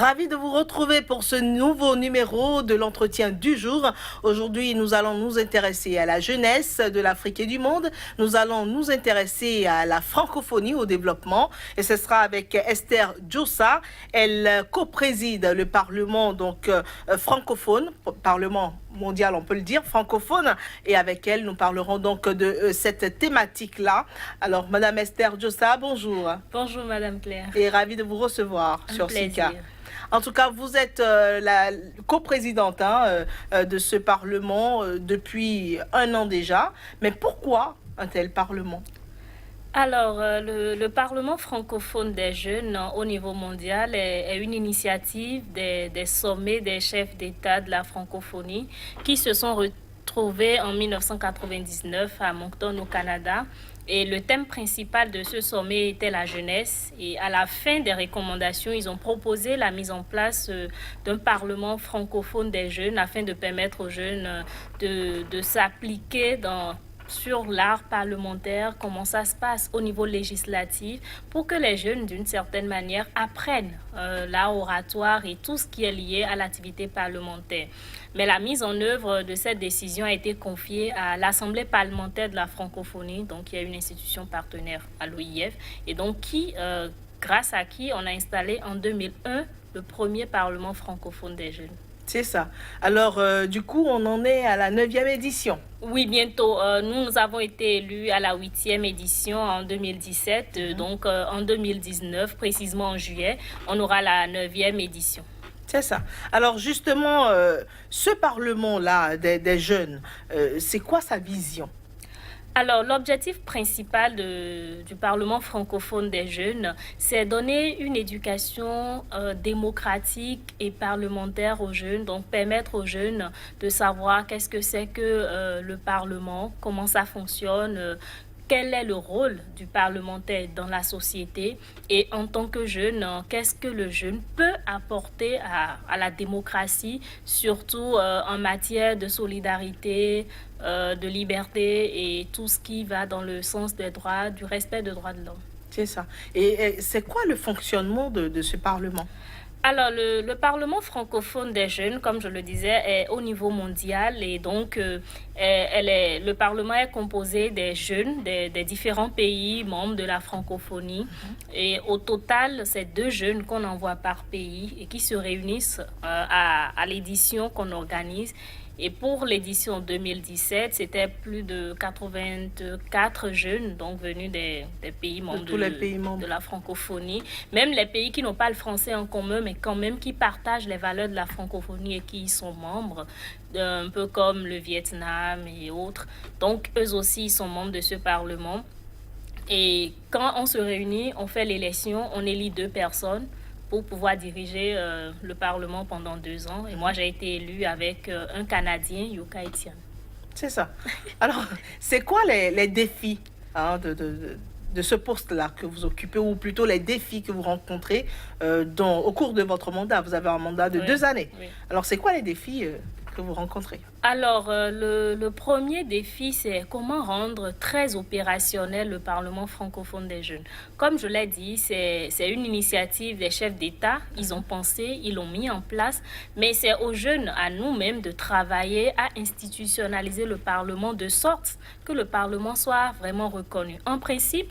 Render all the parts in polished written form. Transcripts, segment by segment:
Ravi de vous retrouver pour ce nouveau numéro de l'entretien du jour. Aujourd'hui, nous allons nous intéresser à la jeunesse de l'Afrique et du monde. Nous allons nous intéresser à la francophonie, au développement. Et ce sera avec Esther Djossa. Elle co-préside le Parlement francophone, Parlement mondial, on peut le dire, francophone. Et avec elle, nous parlerons donc de cette thématique-là. Alors, Madame Esther Djossa, bonjour. Bonjour, Madame Claire. Et ravi de vous recevoir sur plaisir. SICA. En tout cas, vous êtes la coprésidente de ce Parlement depuis 1 an déjà. Mais pourquoi un tel Parlement ? Alors, le Parlement francophone des jeunes au niveau mondial est une initiative des sommets des chefs d'État de la francophonie qui se sont retrouvés en 1999 à Moncton au Canada. Et le thème principal de ce sommet était la jeunesse. Et à la fin des recommandations, ils ont proposé la mise en place d'un parlement francophone des jeunes afin de permettre aux jeunes de s'appliquer sur l'art parlementaire, comment ça se passe au niveau législatif, pour que les jeunes, d'une certaine manière, apprennent l'art oratoire et tout ce qui est lié à l'activité parlementaire. Mais la mise en œuvre de cette décision a été confiée à l'Assemblée parlementaire de la francophonie, donc qui est une institution partenaire à l'OIF, et donc grâce à qui on a installé en 2001 le premier Parlement francophone des jeunes. C'est ça. Alors, du coup, on en est à la 9e édition. Oui, bientôt. Nous avons été élus à la 8e édition en 2017. Donc, en 2019, précisément en juillet, on aura la 9e édition. C'est ça. Alors, justement, ce Parlement-là des jeunes, c'est quoi sa vision ? Alors, l'objectif principal du Parlement francophone des jeunes, c'est donner une éducation démocratique et parlementaire aux jeunes, donc permettre aux jeunes de savoir qu'est-ce que c'est que le Parlement, comment ça fonctionne, quel est le rôle du parlementaire dans la société et en tant que jeune, qu'est-ce que le jeune peut apporter à la démocratie, surtout en matière de solidarité, de liberté et tout ce qui va dans le sens des droits, du respect des droits de l'homme. C'est ça. Et c'est quoi le fonctionnement de ce Parlement ? Alors, le Parlement francophone des jeunes, comme je le disais, est au niveau mondial et donc le Parlement est composé des jeunes des différents pays membres de la francophonie. Et au total, c'est 2 jeunes qu'on envoie par pays et qui se réunissent à l'édition qu'on organise. Et pour l'édition 2017, c'était plus de 84 jeunes donc venus des pays membres de la francophonie. Même les pays qui n'ont pas le français en commun, mais quand même qui partagent les valeurs de la francophonie et qui y sont membres, un peu comme le Vietnam et autres. Donc, eux aussi, ils sont membres de ce Parlement. Et quand on se réunit, on fait l'élection, on élit 2 personnes pour pouvoir diriger le Parlement pendant 2 ans. Et moi, j'ai été élue avec un Canadien, Yuka Etienne. C'est ça. Alors, c'est quoi les défis de ce poste-là que vous occupez, ou plutôt les défis que vous rencontrez au cours de votre mandat ? Vous avez un mandat de 2 années. Oui. Alors, c'est quoi les défis que vous rencontrez ? Alors, le premier défi, c'est comment rendre très opérationnel le Parlement francophone des jeunes. Comme je l'ai dit, c'est une initiative des chefs d'État. Ils ont pensé, ils l'ont mis en place, mais c'est aux jeunes, à nous-mêmes, de travailler à institutionnaliser le Parlement de sorte que le Parlement soit vraiment reconnu. En principe,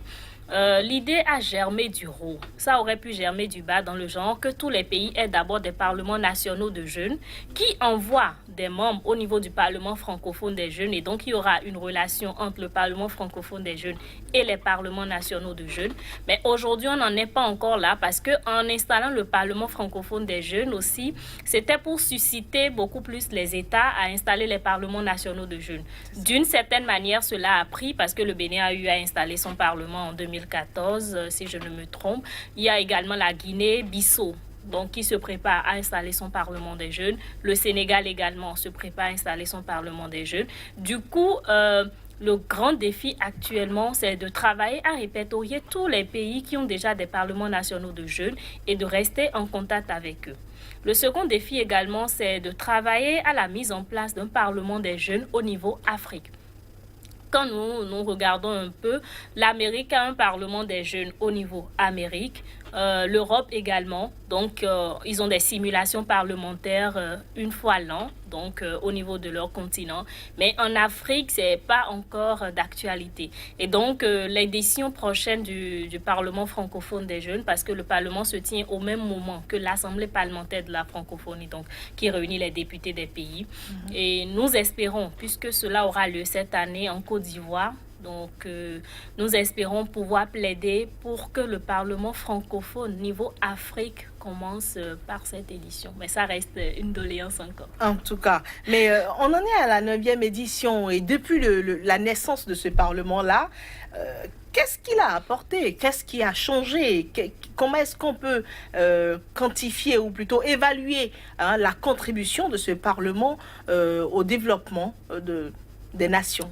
l'idée a germé du haut. Ça aurait pu germer du bas dans le genre que tous les pays aient d'abord des parlements nationaux de jeunes qui envoient des membres au niveau du Parlement francophone des jeunes. Et donc, il y aura une relation entre le Parlement francophone des jeunes et les parlements nationaux de jeunes. Mais aujourd'hui, on n'en est pas encore là parce qu'en installant le Parlement francophone des jeunes aussi, c'était pour susciter beaucoup plus les États à installer les parlements nationaux de jeunes. D'une certaine manière, cela a pris parce que le Bénin a eu à installer son Parlement en 2014, si je ne me trompe. Il y a également la Guinée-Bissau, donc qui se prépare à installer son Parlement des jeunes. Le Sénégal également se prépare à installer son Parlement des jeunes. Du coup, le grand défi actuellement, c'est de travailler à répertorier tous les pays qui ont déjà des parlements nationaux de jeunes et de rester en contact avec eux. Le second défi également, c'est de travailler à la mise en place d'un Parlement des jeunes au niveau Afrique. Quand nous regardons un peu, l'Amérique a un Parlement des jeunes au niveau Amérique. l'Europe également. Donc, ils ont des simulations parlementaires une fois l'an, donc au niveau de leur continent. Mais en Afrique, ce n'est pas encore d'actualité. Et donc, les décisions prochaines du Parlement francophone des jeunes, parce que le Parlement se tient au même moment que l'Assemblée parlementaire de la francophonie, donc qui réunit les députés des pays. Et nous espérons, puisque cela aura lieu cette année en Côte d'Ivoire, donc, nous espérons pouvoir plaider pour que le Parlement francophone niveau Afrique commence par cette édition. Mais ça reste une doléance encore. En tout cas. Mais on en est à la 9e édition et depuis la naissance de ce Parlement-là, qu'est-ce qu'il a apporté? Qu'est-ce qui a changé? Comment est-ce qu'on peut quantifier ou plutôt évaluer la contribution de ce Parlement au développement des nations?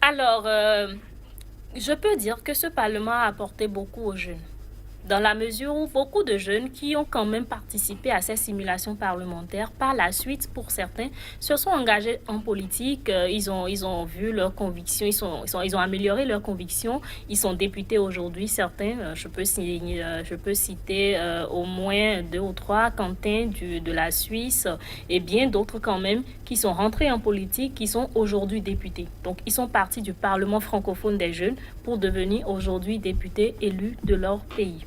Alors, je peux dire que ce Parlement a apporté beaucoup aux jeunes, dans la mesure où beaucoup de jeunes qui ont quand même participé à ces simulations parlementaires, par la suite, pour certains, se sont engagés en politique, ils ont vu leurs convictions, ils ont amélioré leurs convictions, ils sont députés aujourd'hui, certains, je peux citer au moins 2 ou 3, Quentin de la Suisse, et bien d'autres quand même, qui sont rentrés en politique, qui sont aujourd'hui députés. Donc, ils sont partis du Parlement francophone des jeunes pour devenir aujourd'hui députés élus de leur pays.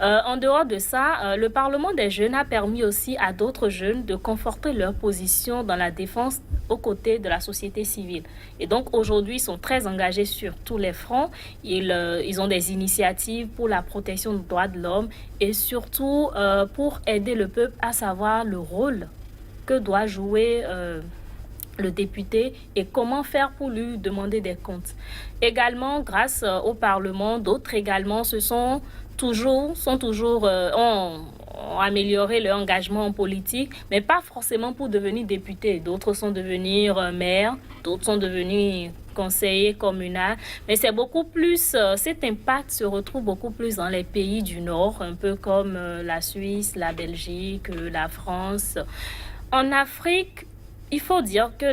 En dehors de ça, le Parlement des jeunes a permis aussi à d'autres jeunes de conforter leur position dans la défense aux côtés de la société civile. Et donc aujourd'hui, ils sont très engagés sur tous les fronts. Ils ont des initiatives pour la protection des droits de l'homme et surtout pour aider le peuple à savoir le rôle que doit jouer le député et comment faire pour lui demander des comptes. Également, grâce au Parlement, d'autres également ont amélioré leur engagement en politique, mais pas forcément pour devenir député. D'autres sont devenus maires, d'autres sont devenus conseillers communaux, mais c'est beaucoup plus, cet impact se retrouve beaucoup plus dans les pays du Nord, un peu comme la Suisse, la Belgique, la France. En Afrique, il faut dire que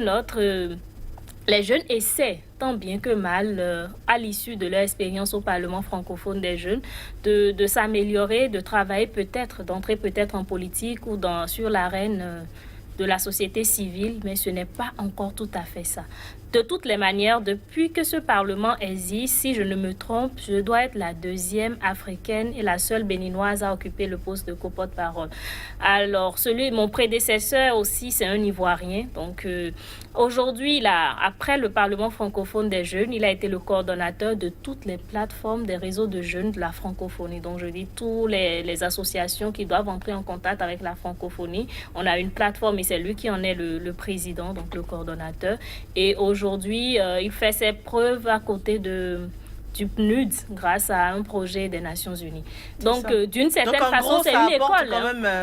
les jeunes essaient, tant bien que mal, à l'issue de leur expérience au Parlement francophone des jeunes, de s'améliorer, de travailler peut-être, d'entrer peut-être en politique ou sur l'arène de la société civile, mais ce n'est pas encore tout à fait ça. De toutes les manières, depuis que ce Parlement existe, si je ne me trompe, je dois être la 2e africaine et la seule béninoise à occuper le poste de coporte-parole. Alors, mon prédécesseur aussi, c'est un Ivoirien. Donc, aujourd'hui, après le Parlement francophone des jeunes, il a été le coordonnateur de toutes les plateformes des réseaux de jeunes de la francophonie. Donc, je dis toutes les associations qui doivent entrer en contact avec la francophonie. On a une plateforme et c'est lui qui en est le président, donc le coordonnateur. Et aujourd'hui, il fait ses preuves à côté du PNUD grâce à un projet des Nations Unies. Donc, d'une certaine façon, c'est une école.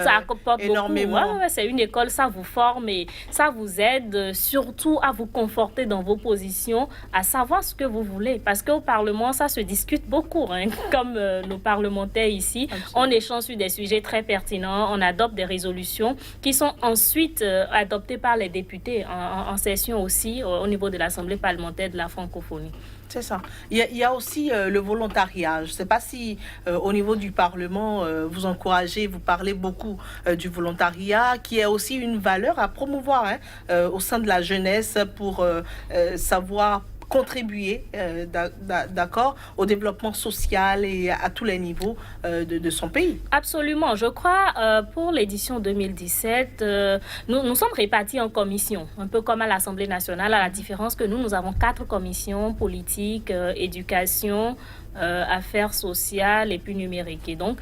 Ça apporte énormément. Beaucoup. Ouais, c'est une école, ça vous forme et ça vous aide surtout à vous conforter dans vos positions, à savoir ce que vous voulez. Parce qu'au Parlement, ça se discute beaucoup. Comme nos parlementaires ici, on échange sur des sujets très pertinents, on adopte des résolutions qui sont ensuite adoptées par les députés en session aussi au niveau de l'Assemblée parlementaire de la francophonie. C'est ça. Il y a aussi le volontariat. Je ne sais pas si au niveau du Parlement, vous encouragez, vous parlez beaucoup du volontariat, qui est aussi une valeur à promouvoir au sein de la jeunesse pour savoir contribuer d'accord, au développement social et à tous les niveaux de son pays. Absolument. Je crois pour l'édition 2017, nous sommes répartis en commissions, un peu comme à l'Assemblée nationale, à la différence que nous avons 4 commissions, politique, éducation, affaires sociales et puis numériques. Et donc,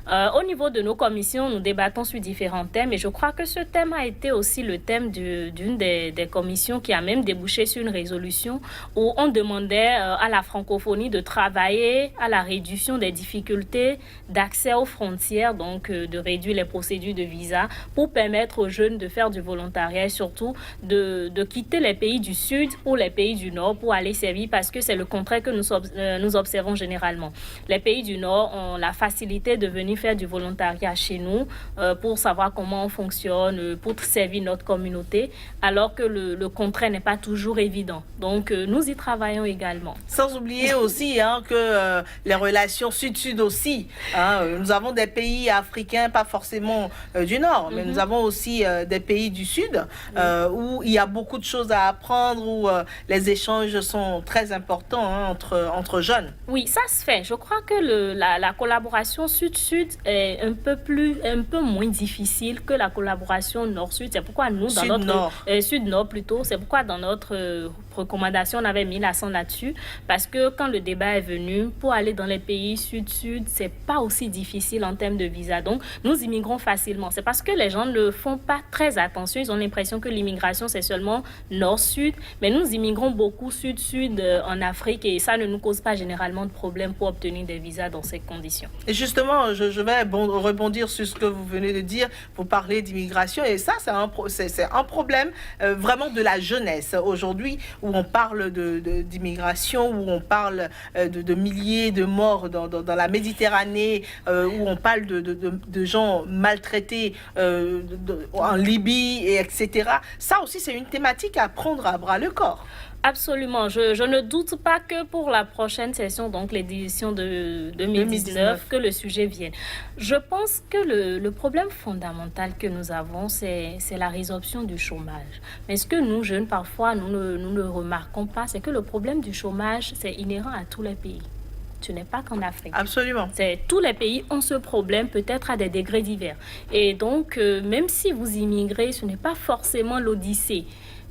au niveau de nos commissions, nous débattons sur différents thèmes et je crois que ce thème a été aussi le thème d'une des commissions qui a même débouché sur une résolution où on demandait à la francophonie de travailler à la réduction des difficultés d'accès aux frontières, donc de réduire les procédures de visa pour permettre aux jeunes de faire du volontariat et surtout de quitter les pays du Sud pour les pays du Nord pour aller servir parce que c'est le contraire que nous observons généralement généralement. Les pays du Nord ont la facilité de venir faire du volontariat chez nous pour savoir comment on fonctionne, pour servir notre communauté, alors que le contraire n'est pas toujours évident. Donc, nous y travaillons également. Sans oublier aussi que les relations sud-sud aussi. Nous avons des pays africains, pas forcément du Nord, mais nous avons aussi des pays du Sud où il y a beaucoup de choses à apprendre, où les échanges sont très importants entre jeunes. Oui, ça se fait. Je crois que la collaboration sud-sud est un peu moins difficile que la collaboration nord-sud. C'est pourquoi nous, dans Sud-Nord. Sud-Nord plutôt, c'est pourquoi dans notre recommandation, on avait mis l'accent là-dessus. Parce que quand le débat est venu, pour aller dans les pays sud-sud, c'est pas aussi difficile en termes de visa. Donc, nous immigrons facilement. C'est parce que les gens ne font pas très attention. Ils ont l'impression que l'immigration, c'est seulement nord-sud. Mais nous immigrons beaucoup sud-sud en Afrique et ça ne nous cause pas généralement de problème pour obtenir des visas dans ces conditions. Et justement, je vais rebondir sur ce que vous venez de dire. Vous parlez d'immigration et ça, c'est un problème vraiment de la jeunesse aujourd'hui où on parle d'immigration, où on parle de milliers de morts dans la Méditerranée, où on parle de gens maltraités en Libye, etc. Ça aussi, c'est une thématique à prendre à bras le corps. Absolument. Je ne doute pas que pour la prochaine session, donc l'édition de 2019, que le sujet vienne. Je pense que le problème fondamental que nous avons, c'est la résorption du chômage. Mais ce que nous, jeunes, parfois, nous ne remarquons pas, c'est que le problème du chômage, c'est inhérent à tous les pays. Ce n'est pas qu'en Afrique. Absolument. Tous les pays ont ce problème, peut-être à des degrés divers. Et donc, même si vous immigrez, ce n'est pas forcément l'odyssée.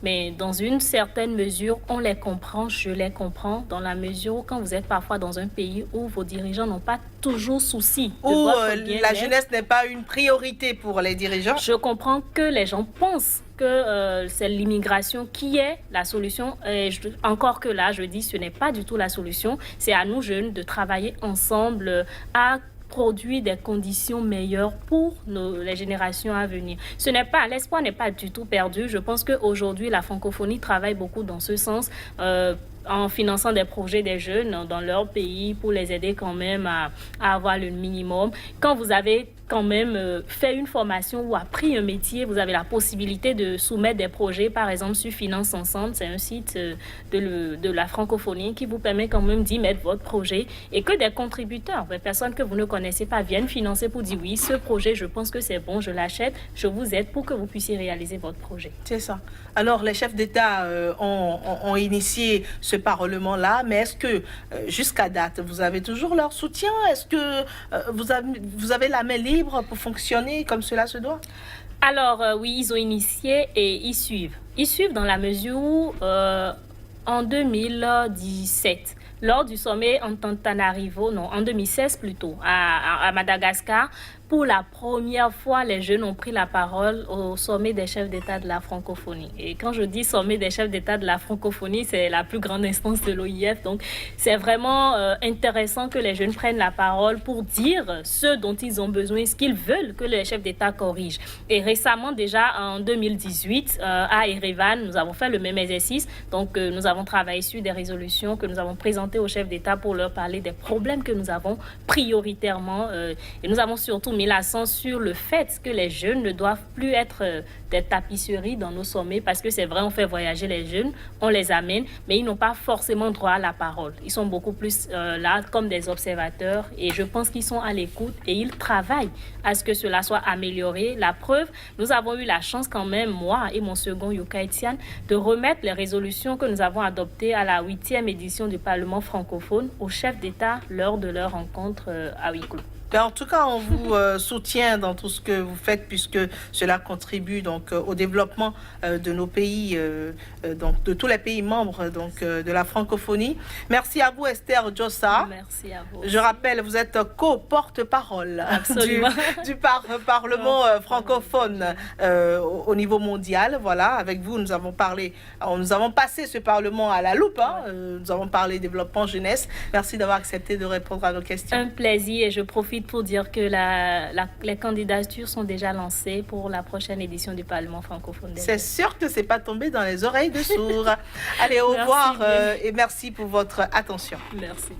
Mais dans une certaine mesure, on les comprend, je les comprends, dans la mesure où quand vous êtes parfois dans un pays où vos dirigeants n'ont pas toujours souci de votre bien-être, la jeunesse n'est pas une priorité pour les dirigeants. Je comprends que les gens pensent que c'est l'immigration qui est la solution. Encore que là, je dis, ce n'est pas du tout la solution. C'est à nous, jeunes, de travailler ensemble à produire des conditions meilleures pour les générations à venir. L'espoir n'est pas du tout perdu. Je pense qu'aujourd'hui, la francophonie travaille beaucoup dans ce sens, en finançant des projets des jeunes dans leur pays pour les aider quand même à avoir le minimum. Quand vous avez quand même fait une formation ou appris un métier, vous avez la possibilité de soumettre des projets, par exemple sur Finance Ensemble, c'est un site de la francophonie qui vous permet quand même d'y mettre votre projet et que des contributeurs, des personnes que vous ne connaissez pas viennent financer pour dire oui, ce projet, je pense que c'est bon, je l'achète, je vous aide pour que vous puissiez réaliser votre projet. C'est ça. Alors, les chefs d'État ont initié ce parlement-là, mais est-ce que jusqu'à date, vous avez toujours leur soutien? Est-ce que vous avez la main libre pour fonctionner comme cela se doit? Alors, oui, ils ont initié et ils suivent. Ils suivent dans la mesure où, en 2017, lors du sommet Antananarivo, en 2016 plutôt, à Madagascar, pour la première fois, les jeunes ont pris la parole au sommet des chefs d'État de la francophonie. Et quand je dis sommet des chefs d'État de la francophonie, c'est la plus grande instance de l'OIF. Donc, c'est vraiment intéressant que les jeunes prennent la parole pour dire ce dont ils ont besoin, ce qu'ils veulent que les chefs d'État corrigent. Et récemment, déjà en 2018, à Erevan, nous avons fait le même exercice. Donc, nous avons travaillé sur des résolutions que nous avons présentées aux chefs d'État pour leur parler des problèmes que nous avons prioritairement. Et nous avons surtout mis l'accent sur le fait que les jeunes ne doivent plus être des tapisseries dans nos sommets, parce que c'est vrai, on fait voyager les jeunes, on les amène, mais ils n'ont pas forcément droit à la parole. Ils sont beaucoup plus là comme des observateurs et je pense qu'ils sont à l'écoute et ils travaillent à ce que cela soit amélioré. La preuve, nous avons eu la chance quand même, moi et mon second Yuka Etienne, de remettre les résolutions que nous avons adoptées à la 8e édition du Parlement francophone aux chefs d'État lors de leur rencontre à huis clos. En tout cas, on vous soutient dans tout ce que vous faites puisque cela contribue donc au développement de nos pays, donc de tous les pays membres donc de la francophonie. Merci à vous, Esther Djossa. Merci à vous. Je rappelle, vous êtes co-porte-parole du Parlement francophone au niveau mondial. Voilà, avec vous, nous avons passé ce Parlement à la loupe. Nous avons parlé développement jeunesse. Merci d'avoir accepté de répondre à nos questions. Un plaisir et je profite pour dire que les candidatures sont déjà lancées pour la prochaine édition du Parlement francophone. C'est sûr que ce n'est pas tombé dans les oreilles de sourds. Allez, au revoir et merci pour votre attention. Merci.